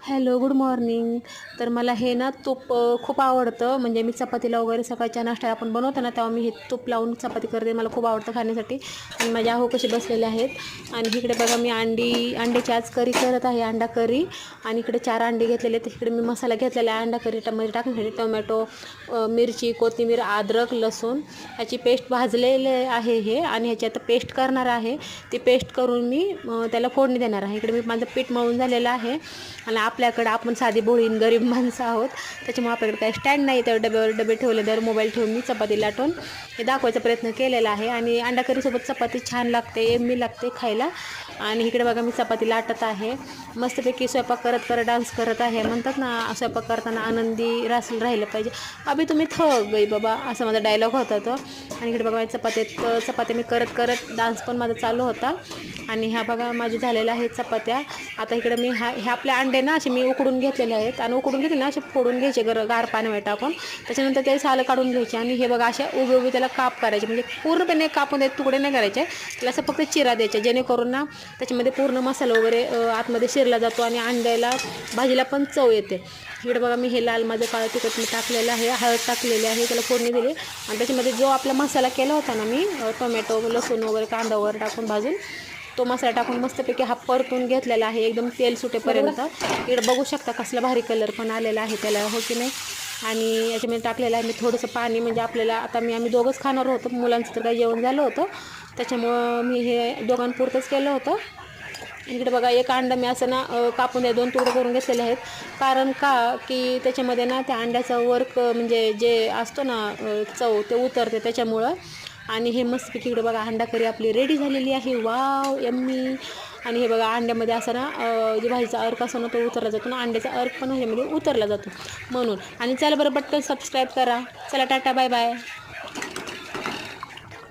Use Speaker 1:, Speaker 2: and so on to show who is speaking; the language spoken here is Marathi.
Speaker 1: Hello, good morning. तर मला हे ना तूप खूप आवडतं. म्हणजे मी चपातीला वगैरे सकाळच्या नाश्त्याला आपण बनवतो ना, तेव्हा मी हे तूप लावून चपाती करते. मला खूप आवडतं खाण्यासाठी. आणि माझे आहो कसे बसलेले आहेत. आणि इकडे बघा मी अंड्याची आज करी करत आहे, अंडा करी. आणि इकडे 4 अंडे घेतलेले आहेत. इकडे मी मसाला घेतलेला आहे अंडा करी मध्ये टाकण्यासाठी. टोमॅटो, मिरची, कोथिंबीर, अद्रक, लसूण ह्याची पेस्ट भाजलेले आहे हे. आणि ह्याची आता पेस्ट करणार आहे. ती पेस्ट करून मी त्याला फोडणी देणार आहे. इकडे मी माझं पीठ मळून झालेलं आहे. आणि आपल्याकडं आपण साधी भोळीन गरीब माणसं आहोत, त्याच्यामुळे आपल्याकडे काही स्टँड नाही. तर डब्यावर डबे ठेवले, तर मोबाईल ठेवून मी चपाती लाटून हे दाखवायचा प्रयत्न केलेला आहे. आणि अंडा करीसोबत चपाती छान लागते, यम्मी लागते खायला. आणि इकडे बघा मी चपाती लाटत आहे. मस्तपैकी स्वयंपाक करत करत डान्स करत आहे. म्हणतात ना, स्वयंपाक करताना आनंदी राहिलं पाहिजे. अभि तुम्ही थक गई बाबा, असा माझा डायलॉग होता तो. आणि इकडे बघा चपात्या मी करत करत डान्स पण माझा चालू होता. आणि ह्या बघा माझी झालेल्या आहेत चपात्या. आता इकडे मी ह्या आपल्या अंडे ना असे मी उकडून घेतलेले आहेत. आणि उकडून घेतले ना असे फोडून घ्यायचे गार पाण्यामध्ये टाकून. त्याच्यानंतर ते सालं काढून घ्यायचे. आणि हे बघा अशा उभे उभे त्याला काप करायचे. म्हणजे पूर्णपणे कापून द्यायचे, तुकडे नाही करायचे. त्याला असं फक्त चिरा द्यायचे, जेणेकरून ना त्याच्यामध्ये पूर्ण मसाला वगैरे आतमध्ये शिरला जातो. आणि अंड्याला भाजीला पण चव येते. इकडे बघा मी हे लाल माझं काळं तिखट मी टाकलेलं आहे, हळद टाकलेली आहे, त्याला फोडणी दिली. आणि त्याच्यामध्ये जो आपला मसाला केला होता ना मी, टोमॅटो, लसूण वगैरे, कांदा वगैरे टाकून भाजून, तो मसाला टाकून मस्तपैकी हा परतून घेतलेला आहे एकदम तेल सुटेपर्यंत. इकडे बघू शकता कसला भारी कलर पण आलेला आहे त्याला, हो की नाही. आणि याच्यामध्ये टाकलेलं आहे मी थोडंसं पाणी. म्हणजे आपल्याला आता आम्ही दोघंच खाणार होतो, मुलांचं तर काही जेवण झालं होतं, त्याच्यामुळं मी हे दोघांपुरतंच केलं होतं. इकडे बघा एक अंडा मी असं ना कापून 2 तुकडे करून घेतलेले आहेत. कारण का की त्याच्यामध्ये ना त्या अंड्याचं वर्क म्हणजे जे असतो ना चव ते उतरते त्याच्यामुळं. आणि हे मस्तपैकी इकडे बघा अंडा करी आपली रेडी झालेली आहे. Wow, yummy. आणि हे बघा अंड्यामध्ये असं ना जे भाजीचा अर्क असतो ना तो उतरला जातो ना, अंड्याचा अर्क पण ह्याच्यामध्ये उतरला जातो म्हणून. आणि चला बरं पटकन सबस्क्राईब करा. चला, टाटा, बाय बाय.